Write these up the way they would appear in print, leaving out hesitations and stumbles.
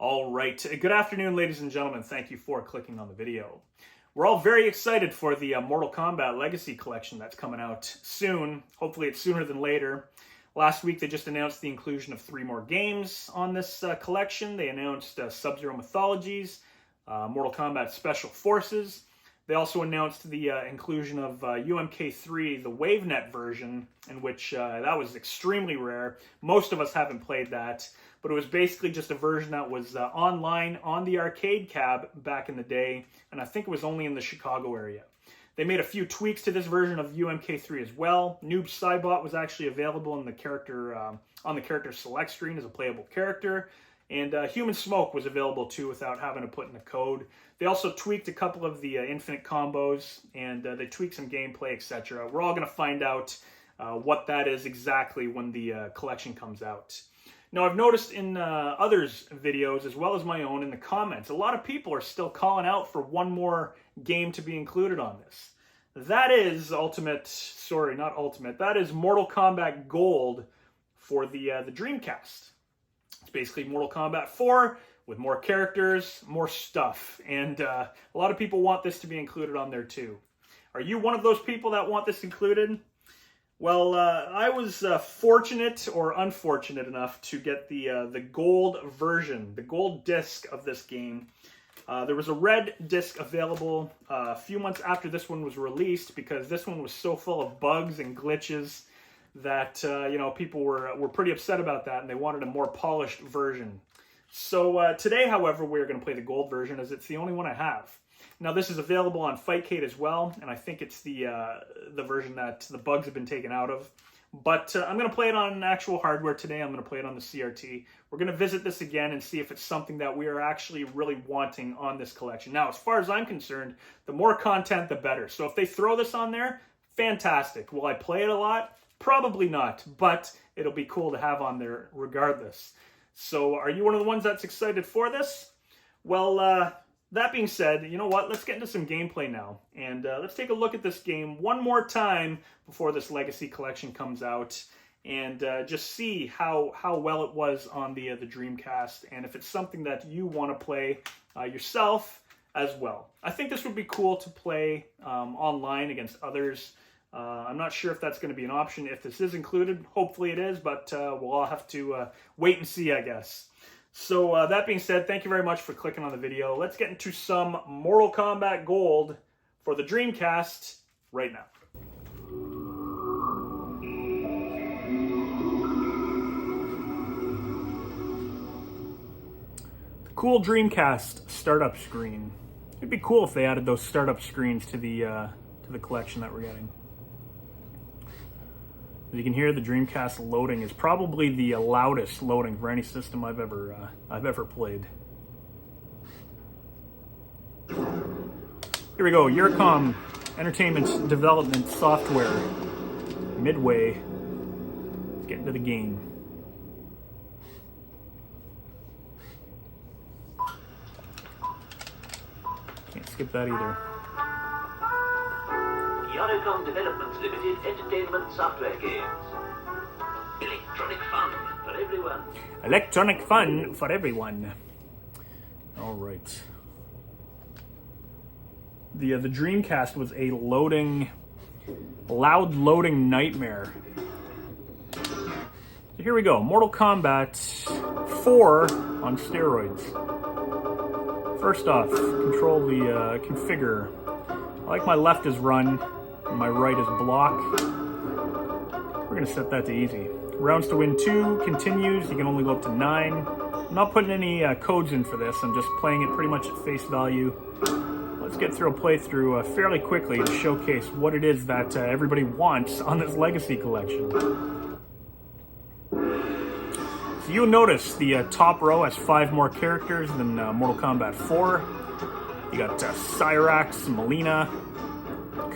All right, good afternoon, ladies and gentlemen. Thank you for clicking on the video. We're all very excited for the Mortal Kombat Legacy Collection that's coming out soon. Hopefully it's sooner than later. Last week they just announced the inclusion of 3 more games on this collection. They announced Sub-Zero Mythologies, Mortal Kombat Special Forces. They also announced the inclusion of UMK3, the WaveNet version, in which that was extremely rare. Most of us haven't played that, but it was basically just a version that was online on the arcade cab back in the day, and I think it was only in the Chicago area. They made a few tweaks to this version of UMK3 as well. Noob Saibot was actually available in the character on the character select screen as a playable character. And Human Smoke was available too without having to put in the code. They also tweaked a couple of the infinite combos, and they tweaked some gameplay, etc. We're all going to find out what that is exactly when the collection comes out. Now, I've noticed in others' videos, as well as my own, in the comments, a lot of people are still calling out for one more game to be included on this. That is that is Mortal Kombat Gold for the Dreamcast. It's basically Mortal Kombat 4 with more characters, more stuff. And a lot of people want this to be included on there too. Are you one of those people that want this included? Well, I was fortunate or unfortunate enough to get the gold version, the gold disc of this game. There was a red disc available a few months after this one was released because this one was so full of bugs and glitches that people were pretty upset about that, and they wanted a more polished version. So today, however, we're going to play the gold version, as it's the only one I have. Now, this is available on Fightcade as well, and I think it's the version that the bugs have been taken out of. But I'm going to play it on actual hardware today. I'm going to play it on the CRT. We're going to visit this again and see if it's something that we are actually really wanting on this collection. Now, as far as I'm concerned, the more content, the better. So if they throw this on there, fantastic. Will I play it a lot? Probably not, but it'll be cool to have on there regardless. So are you one of the ones that's excited for this? Well, that being said, you know what? Let's get into some gameplay now. And let's take a look at this game one more time before this Legacy Collection comes out. And just see how well it was on the Dreamcast. And if it's something that you want to play yourself as well. I think this would be cool to play online against others. I'm not sure if that's going to be an option if this is included. Hopefully it is, but we'll all have to wait and see, I guess. So that being said, thank you very much for clicking on the video. Let's get into some Mortal Kombat Gold for the Dreamcast right now. The cool Dreamcast startup screen. It'd be cool if they added those startup screens to the collection that we're getting. As you can hear, the Dreamcast loading is probably the loudest loading for any system I've ever played. Here we go, Eurocom Entertainment Development Software, Midway. Let's get into the game. Can't skip that either. Eurocom Developments Limited Entertainment Software Games. Electronic fun for everyone. Electronic fun for everyone. All right. The Dreamcast was a loud loading nightmare. So here we go. Mortal Kombat 4 on steroids. First off, control the configure. I like my left is run. My right is block. We're going to set that to easy. Rounds to win 2, continues. You can only go up to 9. I'm not putting any codes in for this. I'm just playing it pretty much at face value. Let's get through a playthrough fairly quickly to showcase what it is that everybody wants on this Legacy Collection. So you'll notice the top row has 5 more characters than Mortal Kombat 4. You got Cyrax, Mileena,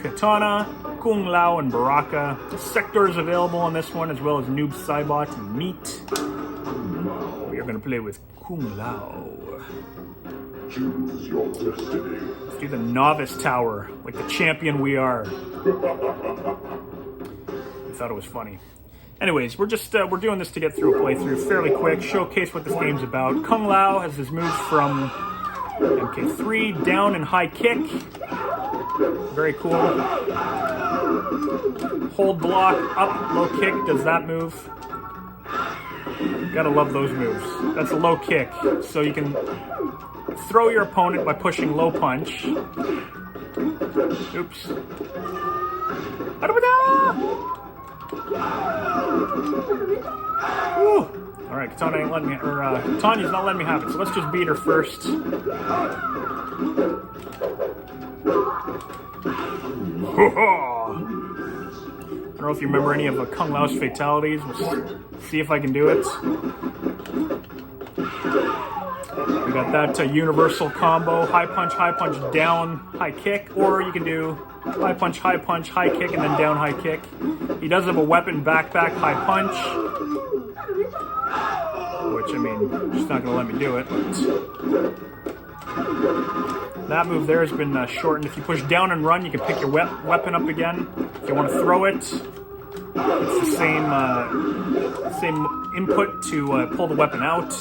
Katana, Kung Lao, and Baraka. The sectors available on this one, as well as Noob Saibot and Meat. We are going to play with Kung Lao. Choose your destiny. Let's do the Novice Tower, like the champion we are. I thought it was funny. Anyways, we're doing this to get through a playthrough fairly quick, showcase what this game's about. Kung Lao has his moves from MK3, down and high kick. Very cool. Hold block, up, low kick, does that move. Gotta love those moves. That's a low kick, so you can throw your opponent by pushing low punch. Oops. Woo! Alright, Katana ain't letting me, Tanya's not letting me have it, so let's just beat her first. I don't know if you remember any of Kung Lao's fatalities. We'll see if I can do it. We got that universal combo, high punch, down, high kick, or you can do high punch, high kick, and then down, high kick. He does have a weapon, back, high punch. Which, I mean, she's not going to let me do it. But that move there has been shortened. If you push down and run, you can pick your weapon up again. If you want to throw it, it's the same input to pull the weapon out.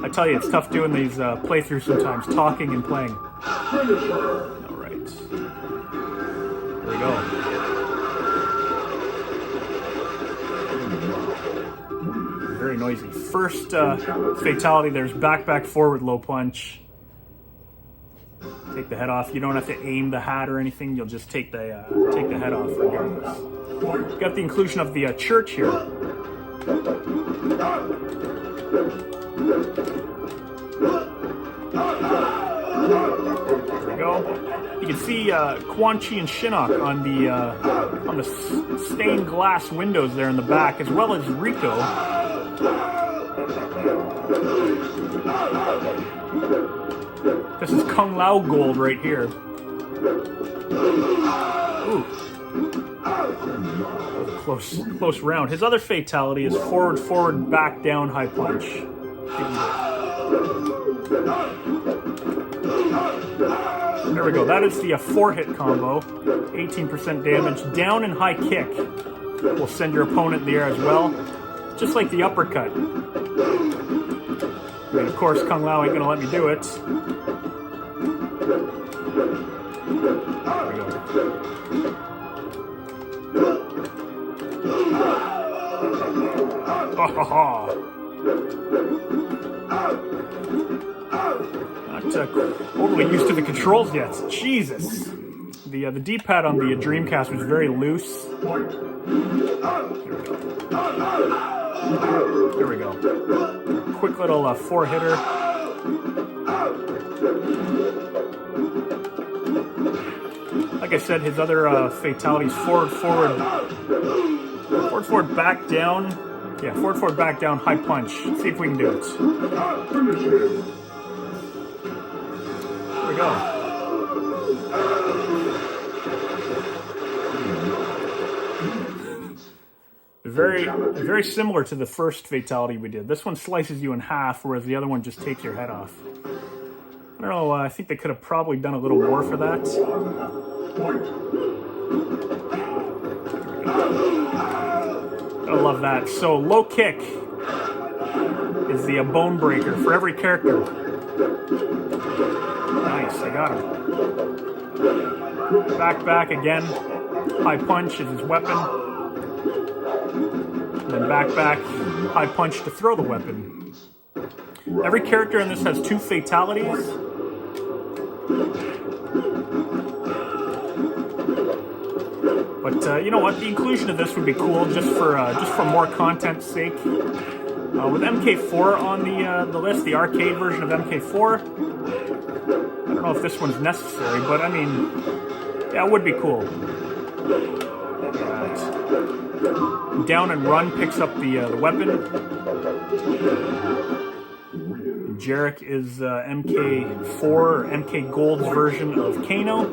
I tell you, it's tough doing these playthroughs sometimes, talking and playing. Alright. Here we go. Very noisy. First fatality, there's back, forward, low punch. Take the head off. You don't have to aim the hat or anything. You'll just take the head off regardless. Got the inclusion of the church here. There we go. You can see Quan Chi and Shinnok on the stained glass windows there in the back, as well as Rico. This is Kung Lao Gold right here. Ooh. Close round. His other fatality is forward, back, down, high punch. There we go. That is the 4-hit combo. 18% damage. Down and high kick will send your opponent in the air as well. Just like the uppercut. And of course, Kung Lao ain't gonna let me do it. There we go. Not overly used to the controls yet. Jesus. The D-pad on the Dreamcast was very loose. There we go. Quick little 4-hitter. Like I said, his other fatalities: forward, back, down. Yeah, forward, back, down, high punch. Let's see if we can do it. There we go. Very similar to the first fatality we did. This one slices you in half, whereas the other one just takes your head off. I don't know, I think they could have probably done a little more for that. I love that. So low kick is the bone breaker for every character. Nice, I got him. Back again. High punch is his weapon. And then back, high punch to throw the weapon. Every character in this has 2 fatalities. But you know what? The inclusion of this would be cool just for more content's sake. With MK4 on the list, the arcade version of MK4, I don't know if this one's necessary, but I mean, yeah, it would be cool. Right. Down and run picks up the weapon. Jarek is MK4 or MK Gold's version of Kano.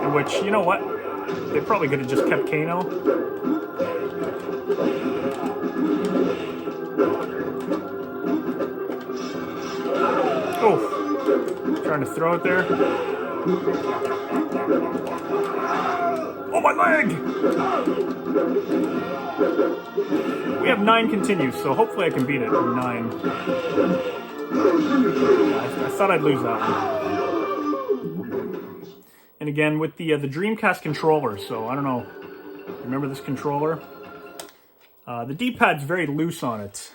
In which, you know what? They probably could have just kept Kano. Oh, trying to throw it there. Oh, my leg! We have 9 continues, so hopefully I can beat it in 9. I thought I'd lose that one. And again, with the Dreamcast controller, so I don't know. Remember this controller? The D-pad's very loose on it.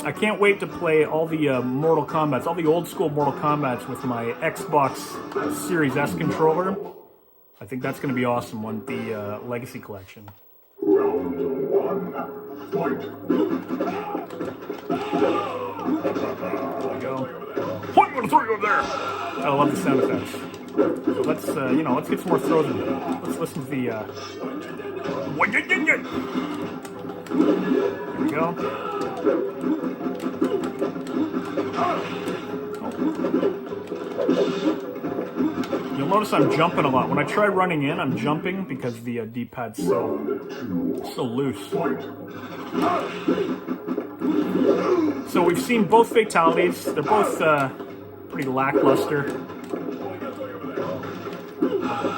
I can't wait to play all the Mortal Kombats, all the old school Mortal Kombats with my Xbox Series S controller. I think that's going to be awesome on the Legacy Collection. Round 1, fight. There we go. What you want to throw you over there? I love the sound effects. So let's, let's get some more throws in. Let's listen to the, There we go. You'll notice I'm jumping a lot. When I try running in, I'm jumping because the D-pad's so loose. So we've seen both fatalities. They're both pretty lackluster.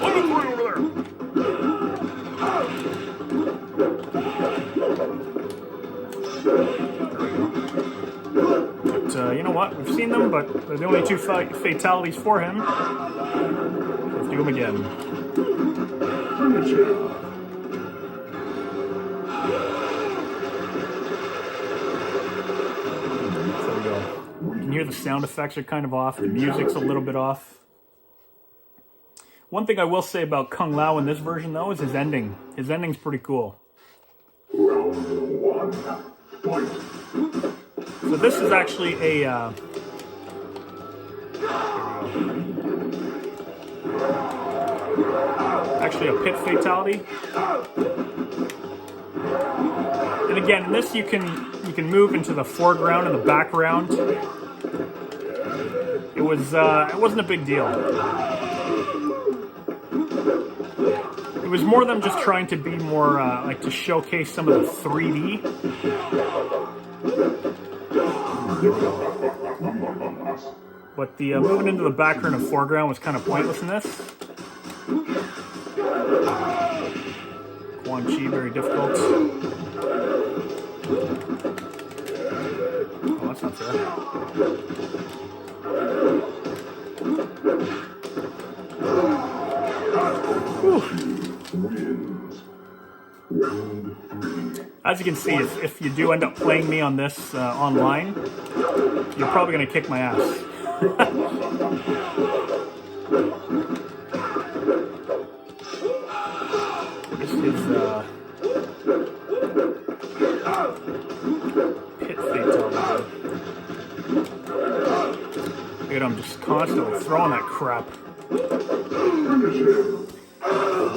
But you know what? We've seen them, but they're the only 2 fatalities for him. Let's do them again. There we go. You can hear the sound effects are kind of off. The music's a little bit off. One thing I will say about Kung Lao in this version, though, is his ending. His ending's pretty cool. Round 1, fight. So this is actually a pit fatality. And again, in this you can move into the foreground and the background. It wasn't a big deal. It was more them just trying to be more like to showcase some of the 3D. But the moving into the background and foreground was kind of pointless in this. Quan Chi, very difficult. Oh, that's not fair. Whew. As you can see, if you do end up playing me on this online, you're probably going to kick my ass. This is pit fatality. Dude, I'm just constantly throwing that crap.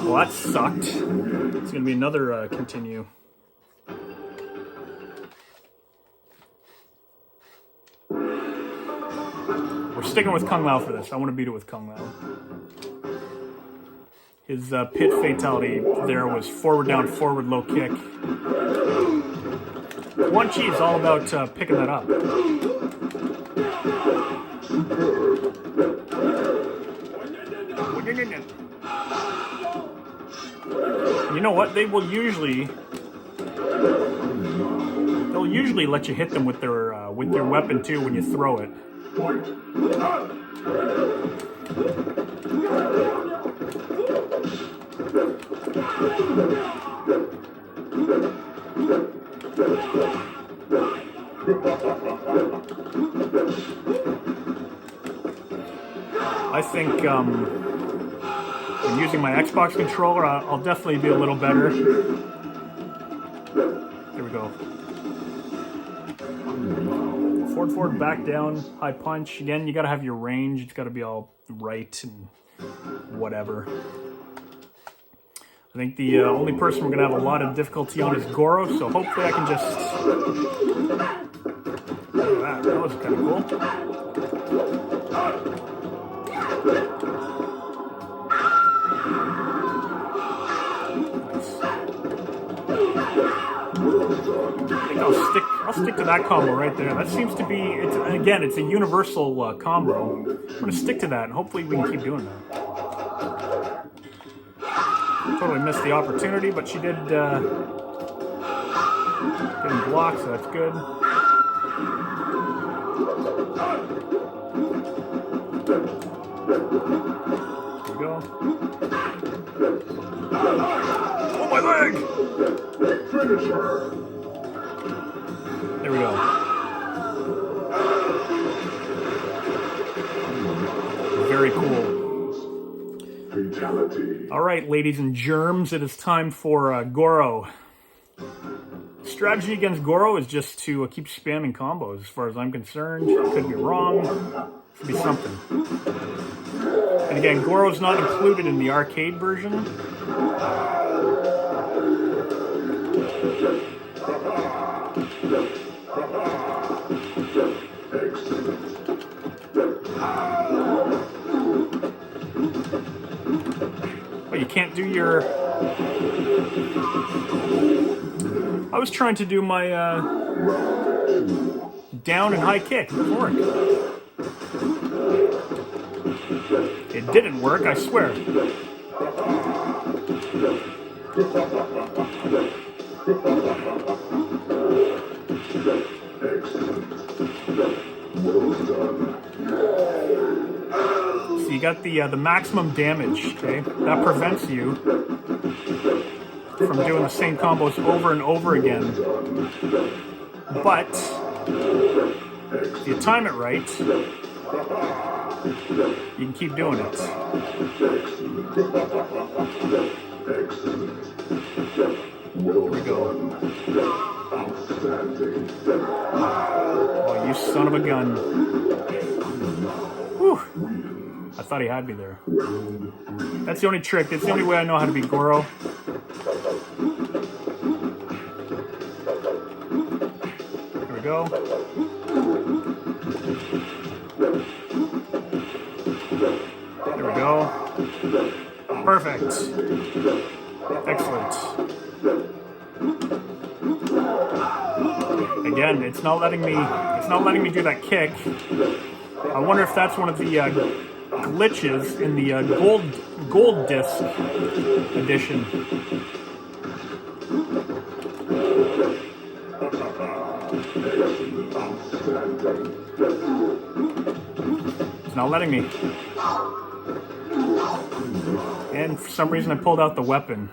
Well, that sucked. It's going to be another continue. We're sticking with Kung Lao for this. I want to beat it with Kung Lao. His pit fatality there was forward down, forward low kick. Quan Chi is all about picking that up. You know what? They'll usually let you hit them with their weapon too when you throw it. I think when using my Xbox controller, I'll definitely be a little better. There we go. Forward, back down, high punch. Again, you gotta have your range. It's gotta be all right and whatever. I think the only person we're gonna have a lot of difficulty on is Goro, so hopefully I can just... Look at that, that was kind of cool. I think I'll stick to that combo right there. That seems to be, it's a universal combo. I'm going to stick to that, and hopefully we can keep doing that. Totally missed the opportunity, but she did get him blocked, so that's good. There we go. Oh, my leg! Finish her. There we go. Very cool. Fatality. All right, ladies and germs, it is time for Goro. Strategy against Goro is just to keep spamming combos, as far as I'm concerned. Could be wrong. Could be something. And again, Goro's not included in the arcade version. But you can't do your... I was trying to do my down and high kick. It didn't work. It didn't work, I swear. So you got the maximum damage, okay? That prevents you from doing the same combos over and over again. But if you time it right, you can keep doing it. There we go. Oh, you son of a gun. Whew. I thought he had me there. That's the only trick. It's the only way I know how to beat Goro. There we go. There we go. Perfect. Excellent. Again, it's not letting me do that kick. I wonder if that's one of the glitches in the gold disc edition. It's not letting me. And for some reason I pulled out the weapon.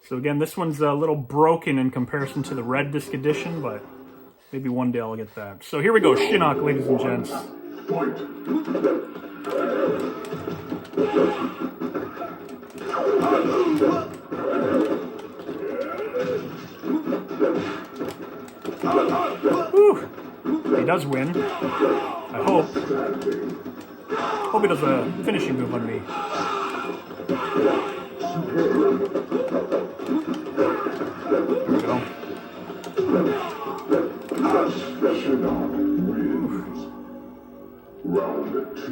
So again, this one's a little broken in comparison to the red disc edition, but maybe one day I'll get that. So here we go, Shinnok, ladies and gents. Whew. He does win. I hope. Hope he does a finishing move on me. There we go. Round 2.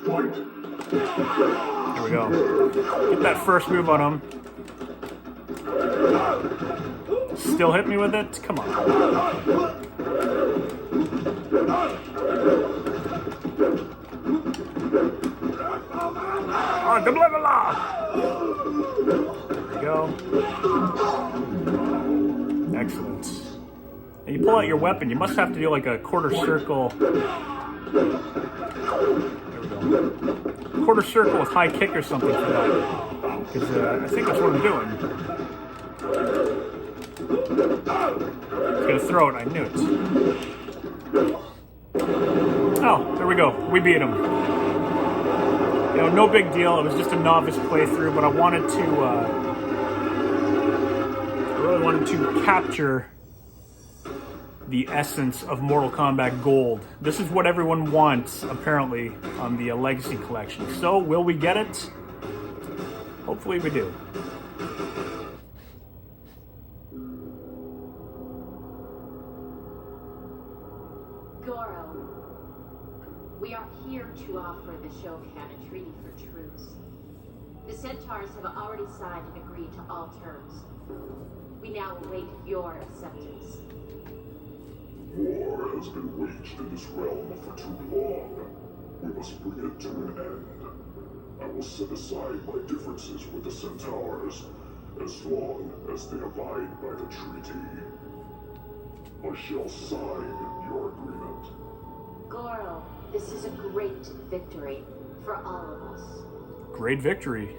Fight. There we go. Get that first move on him. Still hit me with it? Come on. Oh, blah, blah, blah. There we go. Excellent. And you pull out your weapon. You must have to do like a quarter circle. There we go. Quarter circle with high kick or something for that. Because I think that's what I'm doing. I was gonna throw it, I knew it. Oh, there we go. We beat him. You know, no big deal. It was just a novice playthrough, but I wanted to, I really wanted to capture the essence of Mortal Kombat Gold. This is what everyone wants, apparently, on the Legacy Collection. So, will we get it? Hopefully we do. Goro, we are here to offer the Shokan a treaty for truce. The Centaurs have already signed and agreed to all terms. We now await your acceptance. War has been waged in this realm for too long. We must bring it to an end. I will set aside my differences with the Centaurs as long as they abide by the treaty. I shall sign your agreement. Goro, this is a great victory for all of us. Great victory.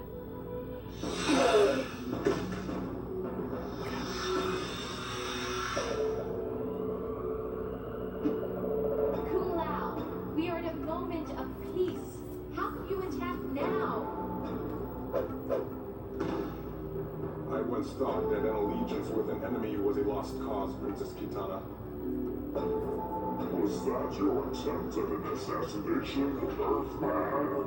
Kung Lao, we are in a moment of peace. How can you attack now? I once thought that an allegiance with an enemy was a lost cause, Princess Kitana. Was that your attempt at an assassination, Earthman?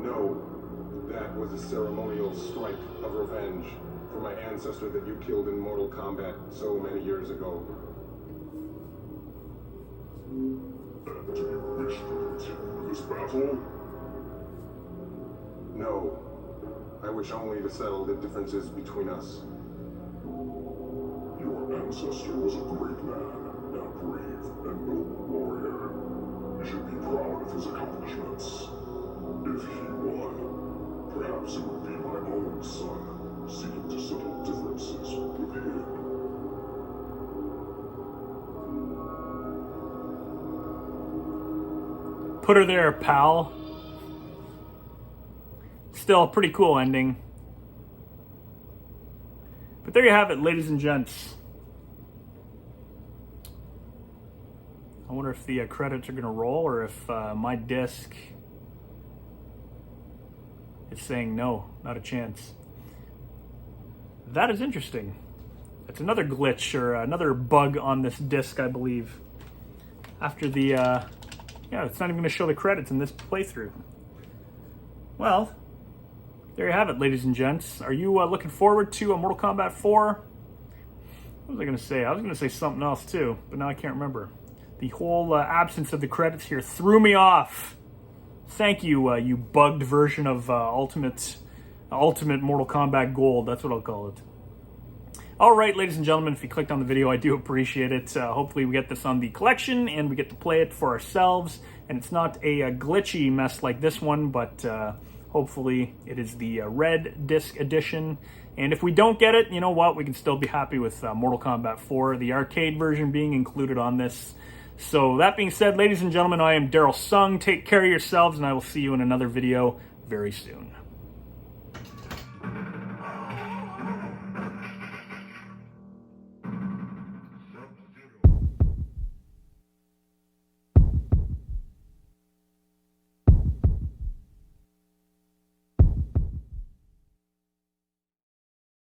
No, that was a ceremonial strike of revenge for my ancestor that you killed in Mortal Kombat so many years ago. And do you wish to continue this battle? No, I wish only to settle the differences between us. Your ancestor was a great man, a brave and noble warrior. You should be proud of his accomplishments. If he won, perhaps it would be my own son seeking to settle differences with him. Put her there, pal. Still a pretty cool ending. But there you have it, ladies and gents. I wonder if the credits are going to roll or if my disc is saying no, not a chance. That is interesting. That's another glitch or another bug on this disc, I believe. After the, yeah, it's not even going to show the credits in this playthrough. Well, there you have it, ladies and gents. Are you looking forward to Mortal Kombat 4? What was I going to say? I was going to say something else too, but now I can't remember. The whole absence of the credits here threw me off. Thank you, you bugged version of Ultimate Mortal Kombat Gold. That's what I'll call it. All right, ladies and gentlemen, if you clicked on the video, I do appreciate it. Hopefully we get this on the collection and we get to play it for ourselves. And it's not a glitchy mess like this one, but hopefully it is the red disc edition. And if we don't get it, you know what? We can still be happy with Mortal Kombat 4, the arcade version being included on this. So that being said, ladies and gentlemen, I am Darryl Tsung. Take care of yourselves, and I will see you in another video very soon.